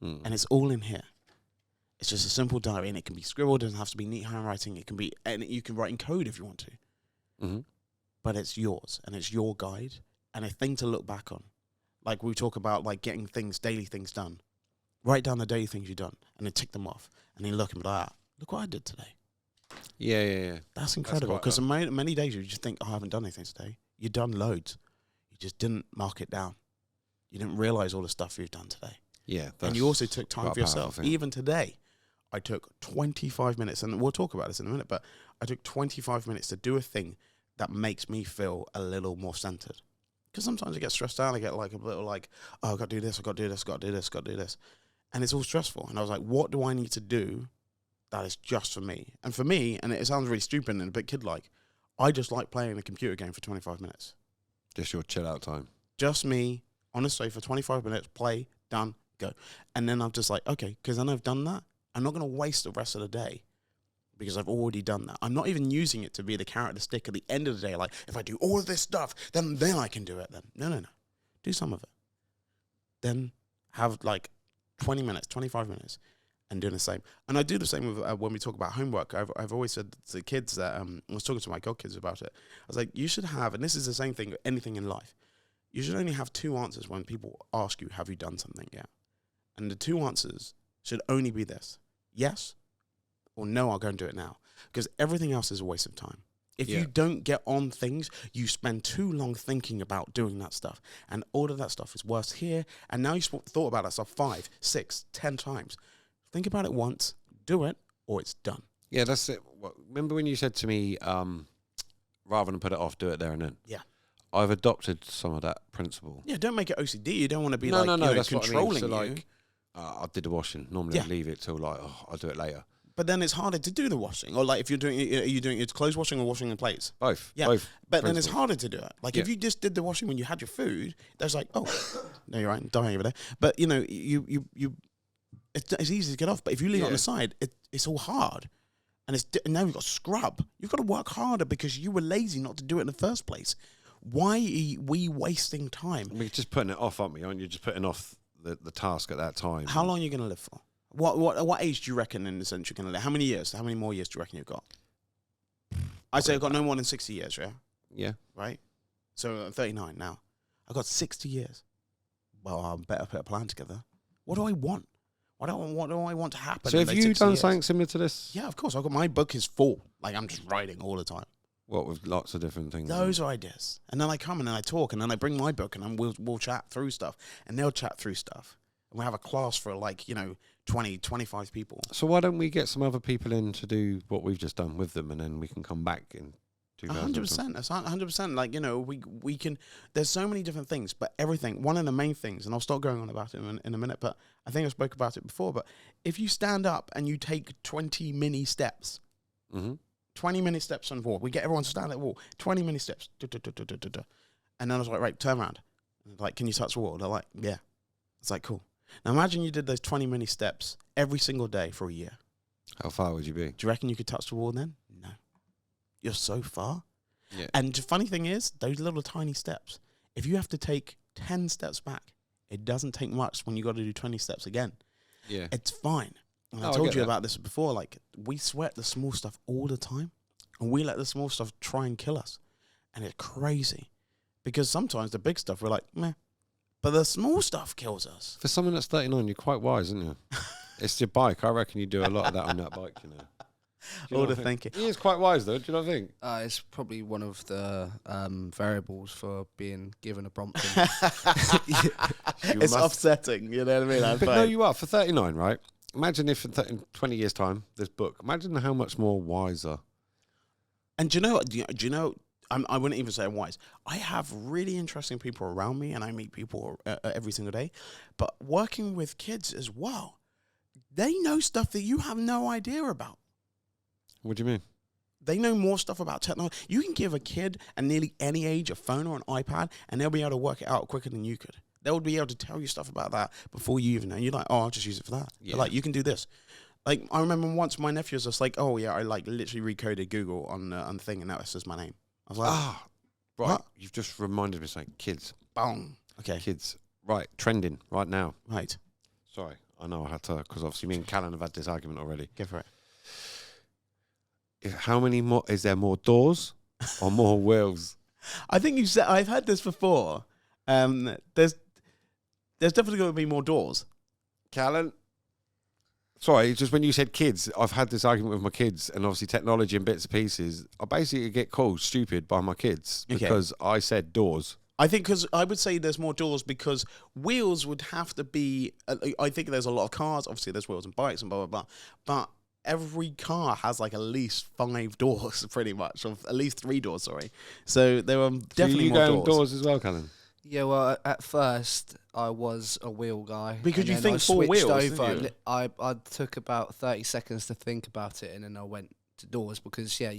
Speaker 1: Mm.
Speaker 2: And it's all in here. It's just a simple diary, and it can be scribbled. It doesn't have to be neat handwriting. It can be, and you can write in code if you want to.
Speaker 1: Mm-hmm.
Speaker 2: But it's yours, and it's your guide, and a thing to look back on. Like we talk about, like getting things, daily things done. Write down the daily things you've done, and then tick them off, and then look and be like, look what I did today.
Speaker 1: Yeah.
Speaker 2: That's incredible, because many days you just think, oh, I haven't done anything today. You've done loads. You just didn't mark it down. You didn't realize all the stuff you've done today.
Speaker 1: Yeah.
Speaker 2: And you also took time for yourself. Even today, I took 25 minutes, and we'll talk about this in a minute, but I took 25 minutes to do a thing that makes me feel a little more centered. Because sometimes I get stressed out. I get like a little like, oh, I've got to do this, I've got to do this, I've got to do this, I've got to do this. And it's all stressful. And I was like, what do I need to do that is just for me? And for me, and it sounds really stupid and a bit kid-like, I just like playing a computer game for 25 minutes.
Speaker 1: Just your chill out time.
Speaker 2: Just me on a sofa, 25 minutes, play, done, go. And then I'm just like, okay, because then I've done that, I'm not going to waste the rest of the day because I've already done that. I'm not even using it to be the carrot and the stick at the end of the day. Like, if I do all of this stuff, then I can do it then. No. Do some of it. Then have like 20 minutes, 25 minutes and do the same. And I do the same with when we talk about homework. I've always said to the kids that, I was talking to my godkids about it. I was like, you should have, and this is the same thing with anything in life, you should only have 2 answers when people ask you, have you done something yet? And the 2 answers should only be this: yes or no, I'll go and do it now. Because everything else is a waste of time. If you don't get on things, you spend too long thinking about doing that stuff. And all of that stuff is worse here. And now you've thought about that stuff 5, 6, 10 times. Think about it once, do it, or it's done.
Speaker 1: Yeah, that's it. Remember when you said to me, rather than put it off, do it there and then?
Speaker 2: Yeah.
Speaker 1: I've adopted some of that principle.
Speaker 2: Yeah, don't make it OCD. You don't want to be
Speaker 1: no, that's
Speaker 2: controlling
Speaker 1: what I mean. So
Speaker 2: you.
Speaker 1: like, I did the washing. Normally I leave it till like, I'll do it later.
Speaker 2: But then it's harder to do the washing. Or like if are you doing it's clothes washing or washing the plates?
Speaker 1: Both.
Speaker 2: Yeah.
Speaker 1: Both
Speaker 2: but then it's harder to do it. Like if you just did the washing when you had your food, there's like, oh, no, you're right, I'm dying over there. But you know, it's easy to get off. But if you leave it on the side, it's all hard. And now you've got to scrub. You've got to work harder because you were lazy not to do it in the first place. Why are we wasting time?
Speaker 1: We're just putting it off, aren't we? Aren't you just putting off the task at that time?
Speaker 2: How long are you going to live for? What age do you reckon in the sense you're going to live? How many years? How many more years do you reckon you've got? I'd say I've got no more than 60 years, yeah?
Speaker 1: Yeah.
Speaker 2: Right? So I'm 39 now. I've got 60 years. Well, I better put a plan together. What do I want? What do I want to happen?
Speaker 1: So have you done something similar to this?
Speaker 2: Yeah, of course. My book is full. Like, I'm just writing all the time.
Speaker 1: What, with lots of different things?
Speaker 2: Those are ideas. And then I come and then I talk and then I bring my book and then we'll chat through stuff. And they'll chat through stuff. And we'll have a class for 20, 25 people.
Speaker 1: So why don't we get some other people in to do what we've just done with them, and then we can come back in
Speaker 2: 100%. That's 100%. Like, we can. There's so many different things, but everything. One of the main things, and I'll start going on about it in a minute. But I think I spoke about it before. But if you stand up and you take 20 mini steps, 20 mini steps on the wall. We get everyone to stand at the wall. 20 mini steps. And then I was like, right, turn around. Like, can you touch the wall? They're like, yeah. It's like, cool. Now imagine you did those 20 mini steps every single day for a year.
Speaker 1: How far would you be?
Speaker 2: Do you reckon you could touch the wall then? No. You're so far.
Speaker 1: Yeah.
Speaker 2: And the funny thing is, those little tiny steps, if you have to take 10 steps back, it doesn't take much when you got to do 20 steps again.
Speaker 1: Yeah.
Speaker 2: It's fine. And I
Speaker 1: I
Speaker 2: told
Speaker 1: get
Speaker 2: you
Speaker 1: that.
Speaker 2: about this before. Like, we sweat the small stuff all the time, and we let the small stuff try and kill us. And it's crazy. Because sometimes the big stuff, we're like, meh. But the small stuff kills us.
Speaker 1: For someone that's 39, you're quite wise, aren't you? It's your bike. I reckon you do a lot of that on that bike, you know.
Speaker 2: All the thinking.
Speaker 1: He is quite wise, though. Do you not think?
Speaker 3: It's probably one of the variables for being given a Brompton.
Speaker 2: It's offsetting, you know what I mean? I'm
Speaker 1: But no,
Speaker 2: fine.
Speaker 1: you are. For 39, right? Imagine if in 20 years' time, this book, imagine how much more wiser.
Speaker 2: And do you know what? Do you know? I wouldn't even say I'm wise. I have really interesting people around me, and I meet people every single day. But working with kids as well, they know stuff that you have no idea about.
Speaker 1: What do you mean?
Speaker 2: They know more stuff about technology. You can give a kid at nearly any age a phone or an iPad, and they'll be able to work it out quicker than you could. They'll be able to tell you stuff about that before you even know. And you're like, oh, I'll just use it for that.
Speaker 1: Yeah.
Speaker 2: Like, you can do this. Like, I remember once my nephew was just like, oh, yeah, I like literally recoded Google on the thing, and now it says my name. I was like,
Speaker 1: Right.
Speaker 2: What?
Speaker 1: You've just reminded me, saying, kids.
Speaker 2: boom. Okay,
Speaker 1: Kids. Right. Trending right now.
Speaker 2: right.
Speaker 1: Sorry. I know I had to, because obviously me and Callan have had this argument already.
Speaker 2: Go for it.
Speaker 1: How many more? Is there more doors or more wheels?
Speaker 2: I think you said, I've heard this before. There's definitely going to be more doors.
Speaker 1: Callan? Sorry, it's just when you said kids, I've had this argument with my kids, and obviously technology and bits and pieces. I basically get called stupid by my kids
Speaker 2: Okay.
Speaker 1: because I said doors.
Speaker 2: I think because I would say there's more doors because wheels would have to be. I think there's a lot of cars. Obviously, there's wheels and bikes and blah blah blah. But every car has like at least 5 doors, pretty much, or at least 3 doors. Sorry. So there are definitely
Speaker 1: you
Speaker 2: more
Speaker 1: going
Speaker 2: doors.
Speaker 1: doors as well, Callan?
Speaker 3: Yeah, well, at first I was a wheel guy.
Speaker 2: Because
Speaker 3: and
Speaker 2: you
Speaker 3: then
Speaker 2: think
Speaker 3: I
Speaker 2: 4
Speaker 3: switched
Speaker 2: wheels,
Speaker 3: over.
Speaker 2: didn't you?
Speaker 3: I took about 30 seconds to think about it, and then I went to doors because if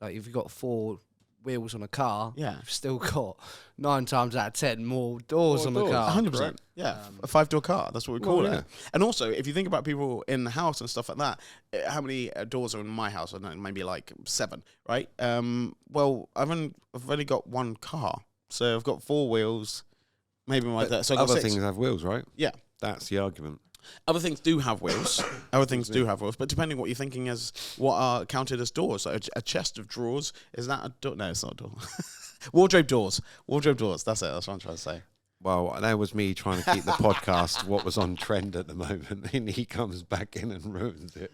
Speaker 3: you've got 4 wheels on a car,
Speaker 2: Yeah.
Speaker 3: you've still got 9 times out of 10 more doors
Speaker 1: More
Speaker 3: on
Speaker 1: doors.
Speaker 3: the car.
Speaker 2: 100%. Yeah, a 5-door car. That's what we call
Speaker 1: Well,
Speaker 2: it. And also, if you think about people in the house and stuff like that, how many doors are in my house? I don't know, maybe like 7, right? Well, I've only got 1 car, so I've got 4 wheels. Maybe like that. So I've got
Speaker 1: Other
Speaker 2: 6.
Speaker 1: things have wheels, right?
Speaker 2: Yeah.
Speaker 1: That's the argument.
Speaker 2: Other things do have wheels. Other things do have wheels, but depending what you're thinking as what are counted as doors. So a chest of drawers, is that a door? No, it's not a door. Wardrobe doors. Wardrobe doors. That's it. That's what I'm trying to say.
Speaker 1: Well, that was me trying to keep the podcast what was on trend at the moment, and he comes back in and ruins it.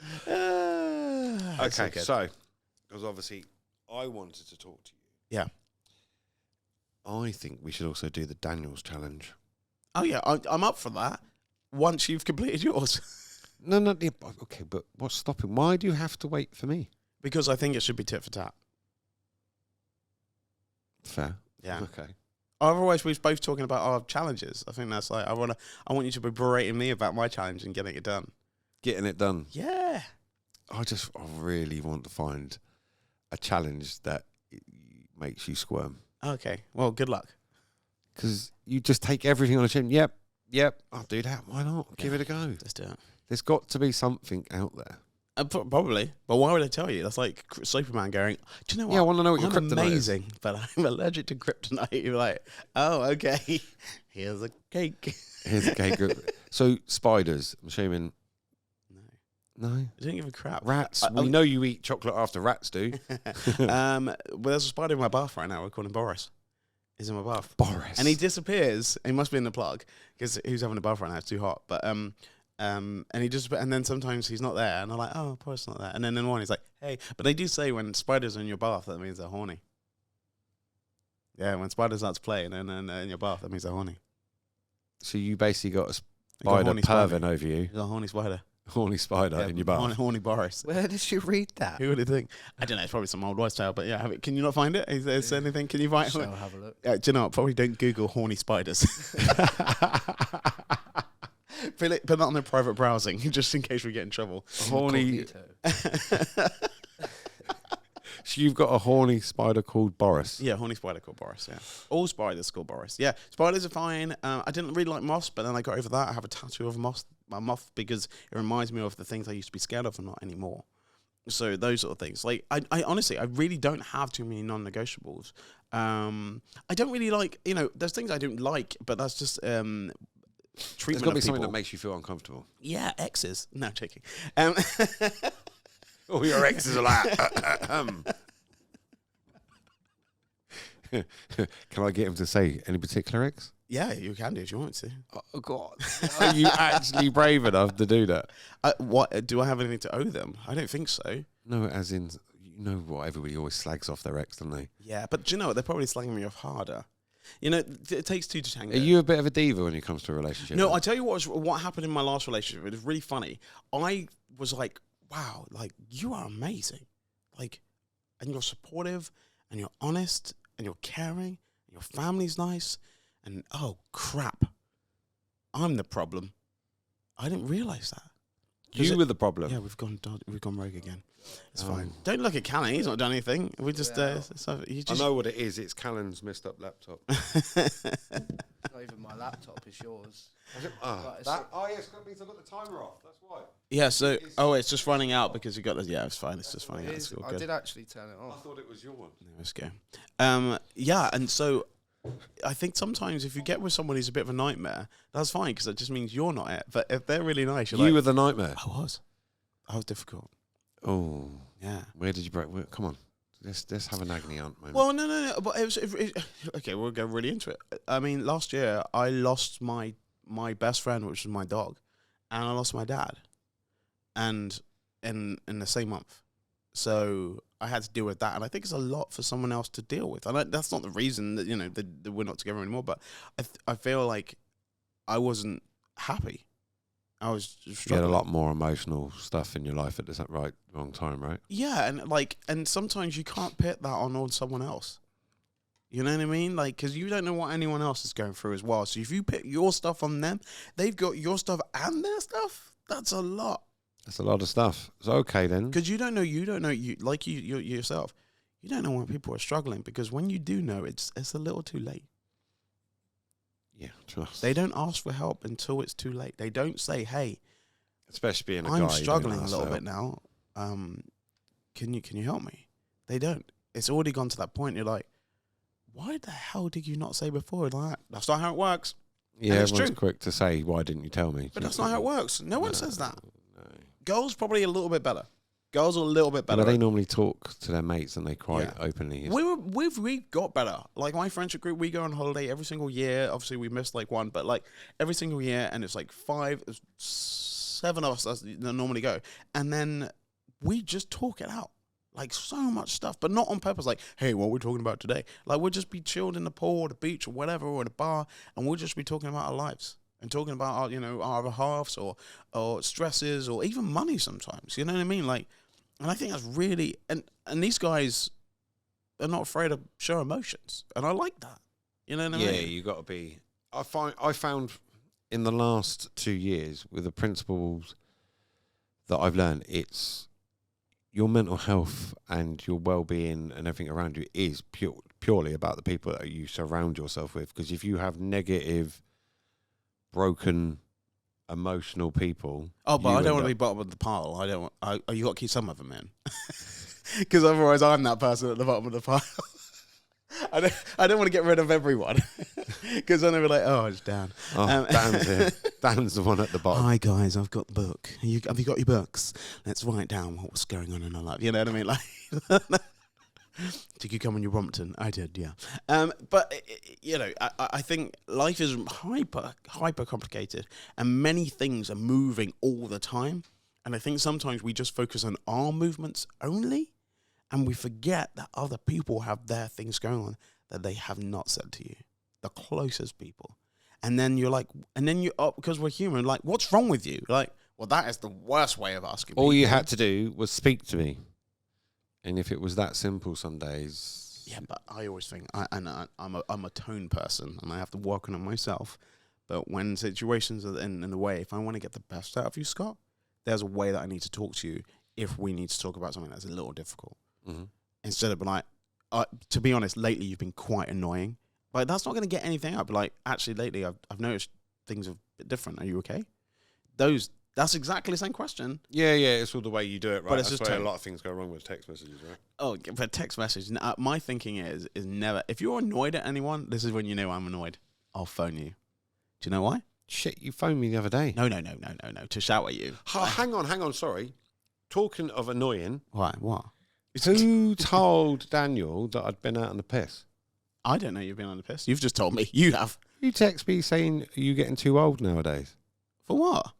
Speaker 1: Okay, so, because obviously I wanted to talk to you.
Speaker 2: Yeah.
Speaker 1: I think we should also do the Danyel's challenge.
Speaker 2: Oh, yeah. I'm up for that once you've completed yours.
Speaker 1: No, yeah, okay, but what's stopping? Why do you have to wait for me?
Speaker 2: Because I think it should be tit for tat.
Speaker 1: Fair.
Speaker 2: Yeah.
Speaker 1: Okay.
Speaker 2: Otherwise, we're both talking about our challenges. I think that's like I want you to be berating me about my challenge and getting it done.
Speaker 1: Getting it done.
Speaker 2: Yeah.
Speaker 1: I really want to find a challenge that makes you squirm.
Speaker 2: Okay. Well, good luck.
Speaker 1: Because you just take everything on a chin. Yep, I'll do that. Why not? Give it a go.
Speaker 2: Let's do it.
Speaker 1: There's got to be something out there.
Speaker 2: Probably. But why would I tell you? That's like Superman going, do you know what?
Speaker 1: Yeah, I want to know what your
Speaker 2: I'm
Speaker 1: kryptonite is.
Speaker 2: amazing, but I'm allergic to kryptonite. You're like, oh, okay. Here's a cake.
Speaker 1: Here's a cake. So, spiders, I'm assuming.
Speaker 2: No.
Speaker 1: No?
Speaker 2: I don't give a crap.
Speaker 1: Rats. We know you eat chocolate after rats do.
Speaker 2: Well, there's a spider in my bath right now. We call him Boris. He's in my bath.
Speaker 1: Boris.
Speaker 2: And he disappears. He must be in the plug because he's having a bath right now. It's too hot. But and he just and then sometimes he's not there, and I'm like, oh, Boris not there. And then in the morning he's like, hey. But they do say when spiders are in your bath, that means they're horny. Yeah, when spiders start to play and then in your bath, that means they're horny.
Speaker 1: So you basically got a
Speaker 2: You got
Speaker 1: spider
Speaker 2: horny
Speaker 1: perving
Speaker 2: spider.
Speaker 1: over you.
Speaker 2: You got a horny spider.
Speaker 1: Horny spider in your bath.
Speaker 2: Horny Boris.
Speaker 3: Where did you read that?
Speaker 2: Who would you think? I don't know. It's probably some old wives' tale, but yeah. Can you not find it? Is there anything? Can you find
Speaker 3: So
Speaker 2: it?
Speaker 3: I'll have a look.
Speaker 2: Do you know what? Probably don't Google horny spiders. Put that on their private browsing, just in case we get in trouble.
Speaker 1: Horny.
Speaker 3: Incognito.
Speaker 1: So you've got a horny spider called Boris.
Speaker 2: Yeah, horny spider called Boris, yeah. All spiders called Boris. Yeah, spiders are fine. I didn't really like moths, but then I got over that. I have a tattoo of a moth because it reminds me of the things I used to be scared of and not anymore. So those sort of things. Like, I honestly, I really don't have too many non-negotiables. I don't really like, there's things I don't like, but that's just treatment
Speaker 1: There's got to be something that makes you feel uncomfortable.
Speaker 2: Yeah, exes. No, joking.
Speaker 1: Oh, your exes are like... Can I get him to say any particular ex?
Speaker 2: Yeah, you can do if you want to.
Speaker 1: Oh, God. Are you actually brave enough to do that?
Speaker 2: What? Do I have anything to owe them? I don't think so.
Speaker 1: No, as in, everybody always slags off their ex, don't they?
Speaker 2: Yeah, but do you know what? They're probably slagging me off harder. It takes two to tango.
Speaker 1: Are you a bit of a diva when it comes to a relationship?
Speaker 2: No, I tell you what happened in my last relationship. It was really funny. I was like, wow, like, you are amazing. Like, and you're supportive, and you're honest, and you're caring, and your family's nice, and oh, crap, I'm the problem. I didn't realize that.
Speaker 1: You were the problem.
Speaker 2: Yeah, we've gone rogue again. It's fine. Don't look at Callan. He's not done anything. We just,
Speaker 1: I know what it is. It's Callan's messed up laptop.
Speaker 3: Not even my laptop, it's yours.
Speaker 1: Yes, that means I've got the timer off. That's why.
Speaker 2: Yeah, so, it's just running out because you got the, yeah, it's fine. It's just running out. It's all good.
Speaker 3: I did actually turn it off.
Speaker 1: I thought it was your one.
Speaker 2: Let's go. Yeah, and so I think sometimes if you get with someone who's a bit of a nightmare, that's fine because that just means you're not it. But if they're really nice,
Speaker 1: you were the nightmare.
Speaker 2: I was difficult.
Speaker 1: Oh,
Speaker 2: yeah.
Speaker 1: Where did you break? Come on, let's have an agony aunt moment.
Speaker 2: Well, no. But okay, we'll go really into it. I mean, last year I lost my best friend, which was my dog, and I lost my dad, and in the same month. So I had to deal with that, and I think it's a lot for someone else to deal with. And that's not the reason that that we're not together anymore. But I feel like I wasn't happy. I was struggling.
Speaker 1: You had a lot more emotional stuff in your life at the wrong time, right?
Speaker 2: Yeah, and sometimes you can't put that on someone else. You know what I mean? Like, because you don't know what anyone else is going through as well. So if you put your stuff on them, they've got your stuff and their stuff. That's a lot.
Speaker 1: That's a lot of stuff. It's okay then.
Speaker 2: Because you don't know like you yourself. You don't know when people are struggling because when you do know, it's a little too late.
Speaker 1: Yeah, trust.
Speaker 2: They don't ask for help until it's too late. They don't say, "Hey,
Speaker 1: especially being a guy,
Speaker 2: I'm struggling a little bit now. Can you help me?" They don't. It's already gone to that point. You're like, why the hell did you not say before? Like, that's not how it works.
Speaker 1: Yeah, everyone's quick to say, why didn't you tell me?
Speaker 2: But that's not how it works. No one says that. No. Girls probably a little bit better. Girls are a little bit better.
Speaker 1: But they normally talk to their mates and they quite openly.
Speaker 2: We've got better. Like my friendship group, we go on holiday every single year. Obviously, we missed like one, but like every single year, and it's like 7 of us that normally go, and then we just talk it out. Like so much stuff, but not on purpose. Like, hey, what are we talking about today? Like we'll just be chilled in the pool or the beach or whatever, or in a bar, and we'll just be talking about our lives and talking about our, our other halves or stresses or even money sometimes. You know what I mean? Like, and I think that's really and these guys are not afraid to show emotions, and I like that. You know what I mean?
Speaker 1: Yeah, you got to be. I found in the last 2 years with the principles that I've learned, it's your mental health and your well-being and everything around you is purely about the people that you surround yourself with. Because if you have negative, broken, emotional people,
Speaker 2: but I don't want to be bottom of the pile. I don't want. You got to keep some of them in, because otherwise I'm that person at the bottom of the pile. I don't want to get rid of everyone, because then they'll be like, oh, it's Dan.
Speaker 1: Dan's here. Dan's the one at the bottom.
Speaker 2: Hi guys, I've got the book. Have you got your books? Let's write down what's going on in our life. You know what I mean? Like, did you come on your Brompton? I did, yeah. But I think life is hyper complicated, and many things are moving all the time. And I think sometimes we just focus on our movements only. And we forget that other people have their things going on that they have not said to you, the closest people. And then you're like, because we're human, like, what's wrong with you? Like, well, that is the worst way of asking
Speaker 1: All
Speaker 2: people.
Speaker 1: you had to do was speak to me. And if it was that simple some days.
Speaker 2: Yeah, but I always think, I'm a tone person and I have to work on it myself. But when situations are in the way, if I want to get the best out of you, Scott, there's a way that I need to talk to you if we need to talk about something that's a little difficult. Mm-hmm. instead of being like, to be honest, lately you've been quite annoying. Like, that's not going to get anything up. But like, actually, lately I've noticed things are a bit different. Are you okay? That's exactly the same question.
Speaker 1: Yeah, it's all the way you do it, right?
Speaker 2: But it's
Speaker 1: That's
Speaker 2: just
Speaker 1: why a lot of things go wrong with text messages, right?
Speaker 2: Oh, but text message. My thinking is never. If you're annoyed at anyone, this is when you know I'm annoyed. I'll phone you. Do you know why?
Speaker 1: Shit, you phoned me the other day.
Speaker 2: No. To shout at you.
Speaker 1: Hang on. Sorry. Talking of annoying.
Speaker 2: Why? What?
Speaker 1: Who told Danyl that I'd been out on the piss?
Speaker 2: I don't know you've been on the piss. You've just told me. You have.
Speaker 1: You text me saying, are you getting too old nowadays?
Speaker 2: For what?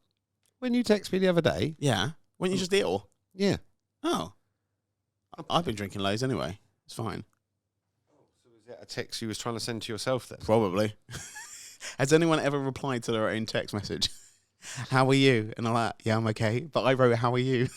Speaker 1: When you text me the other day.
Speaker 2: Yeah. Weren't you just ill?
Speaker 1: Yeah.
Speaker 2: Oh. I've been drinking loads anyway. It's fine.
Speaker 1: So was that a text you was trying to send to yourself then?
Speaker 2: Probably. Has anyone ever replied to their own text message? How are you? And I'm like, yeah, I'm okay. But I wrote, how are you?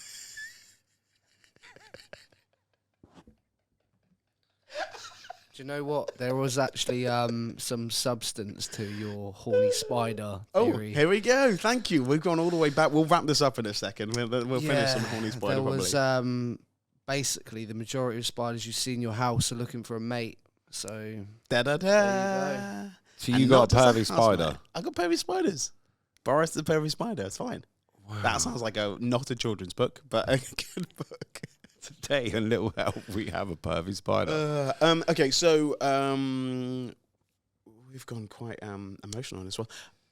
Speaker 3: Do you know what? There was actually some substance to your horny spider theory.
Speaker 2: Oh, here we go. Thank you. We've gone all the way back. We'll wrap this up in a second. We'll finish some horny spider.
Speaker 3: There was basically the majority of spiders you see in your house are looking for a mate. So
Speaker 2: da da da.
Speaker 1: So you got a pervy spider?
Speaker 2: I got pervy spiders. Boris the pervy spider. It's fine. Wow. That sounds like not a children's book, but a good book.
Speaker 1: Today on Little Help, we have a pervy spider.
Speaker 2: Okay, so we've gone quite emotional on this one.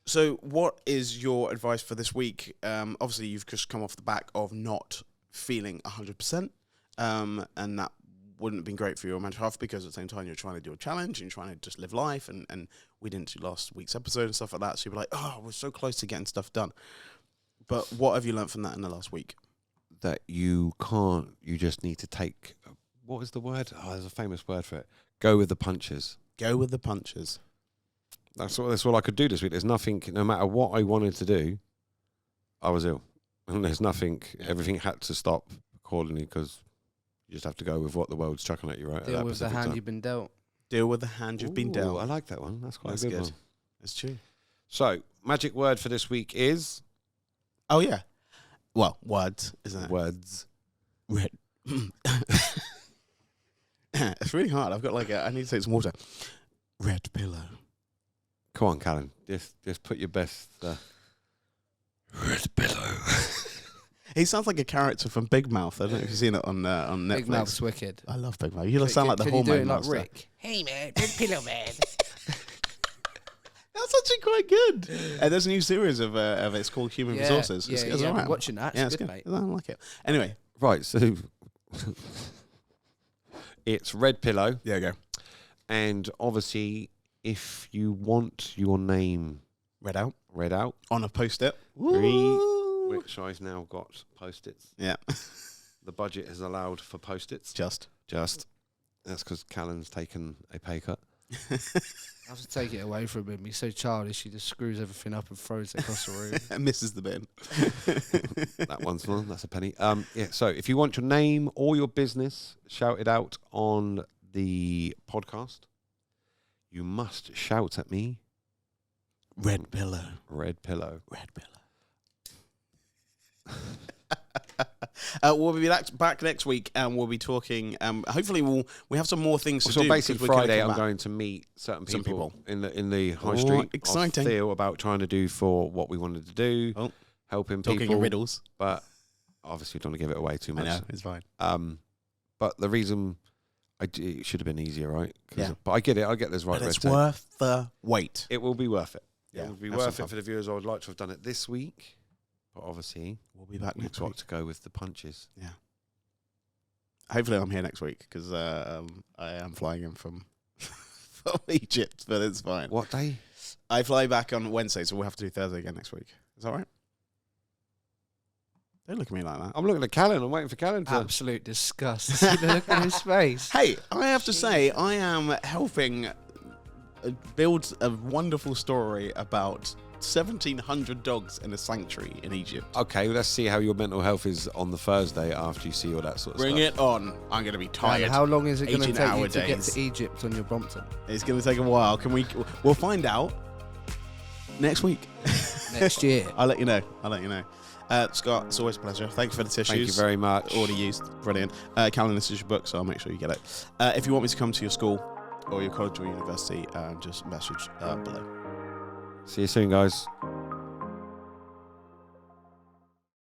Speaker 2: So what is your advice for this week? Obviously, you've just come off the back of not feeling 100%, and that wouldn't have been great for your mental health because at the same time you're trying to do a challenge and you're trying to just live life, and we didn't do last week's episode and stuff like that. So you're like, oh, we're so close to getting stuff done. But what have you learned from that in the last week?
Speaker 1: That you can't, you just need to take, what is the word? Oh, there's a famous word for it. Go with the punches.
Speaker 2: Go with the punches.
Speaker 1: That's all I could do this week. There's nothing, no matter what I wanted to do, I was ill. And there's nothing, everything had to stop accordingly because you just have to go with what the world's chucking at you, right?
Speaker 3: Deal with the hand you've been dealt.
Speaker 2: Deal with the hand you've been dealt.
Speaker 1: I like that one. That's quite a good one.
Speaker 2: That's true.
Speaker 1: So, magic word for this week is?
Speaker 2: Oh, yeah. Well, words, isn't it?
Speaker 1: Words.
Speaker 2: Red. It's really hard. I've got I need to take some water. Red pillow.
Speaker 1: Come on, Callan. Just put your best. Red pillow.
Speaker 2: He sounds like a character from Big Mouth. I don't know if you've seen it on Netflix.
Speaker 3: Big Mouth's wicked.
Speaker 2: I love Big Mouth. You sound like the hormone master.
Speaker 3: Like Rick? Hey man, Red pillow man.
Speaker 2: That's actually quite good. There's a new series of it's called Human Resources. It's all right.
Speaker 3: I'm watching that. It's good, mate.
Speaker 2: I like it. Anyway.
Speaker 1: Right, so it's Red Pillow.
Speaker 2: There you go.
Speaker 1: And obviously, if you want your name
Speaker 2: read out
Speaker 1: on
Speaker 2: a post-it,
Speaker 1: which I've now got post-its.
Speaker 2: Yeah.
Speaker 1: The budget has allowed for post-its.
Speaker 2: Just.
Speaker 1: That's because Callan's taken a pay cut.
Speaker 3: I have to take it away from him. He's so childish. He just screws everything up and throws it across the room.
Speaker 2: And misses the bin.
Speaker 1: That one's one. That's a penny. So if you want your name or your business shouted out on the podcast, you must shout at me.
Speaker 2: Red pillow.
Speaker 1: Red pillow.
Speaker 2: Red pillow. We'll be back next week, and we'll be talking. Hopefully, we have some more things to do.
Speaker 1: So basically, Friday, I'm going to meet some people in the high street.
Speaker 2: Exciting.
Speaker 1: Theo about trying to do for what we wanted to do, helping
Speaker 2: talking
Speaker 1: people.
Speaker 2: In riddles,
Speaker 1: but obviously, don't want to give it away too much.
Speaker 2: I know, it's fine.
Speaker 1: But the reason it should have been easier, right?
Speaker 2: Yeah.
Speaker 1: But I get it. I get this right.
Speaker 2: But it's worth the wait.
Speaker 1: It will be worth it.
Speaker 2: Yeah,
Speaker 1: it will be worth it for the viewers. I would like to have done it this week. But obviously,
Speaker 2: we'll be back next week
Speaker 1: to go with the punches.
Speaker 2: Yeah. Hopefully, I'm here next week because I am flying in from Egypt, but it's fine.
Speaker 1: What day?
Speaker 2: I fly back on Wednesday, so we'll have to do Thursday again next week. Is that right? Don't look at me like that.
Speaker 1: I'm looking at Callan. I'm waiting for Callan to...
Speaker 3: Absolute disgust. See the look on his face.
Speaker 2: Hey, I have to say, I am helping build a wonderful story about 1,700 dogs in a sanctuary in Egypt.
Speaker 1: Okay, well, let's see how your mental health is on the Thursday after you see all that sort of
Speaker 2: Bring
Speaker 1: stuff.
Speaker 2: it on. I'm going to be tired.
Speaker 3: And how long is it going to take you to
Speaker 2: days.
Speaker 3: get to Egypt on your Brompton?
Speaker 2: It's going to take a while. We'll find out next week.
Speaker 3: Next year.
Speaker 2: I'll let you know. Scott, it's always a pleasure. Thank you for the tissues.
Speaker 1: Thank you very much.
Speaker 2: Already used. Brilliant. Callum, this is your book, so I'll make sure you get it. If you want me to come to your school or your college or university, just message below.
Speaker 1: See you soon, guys.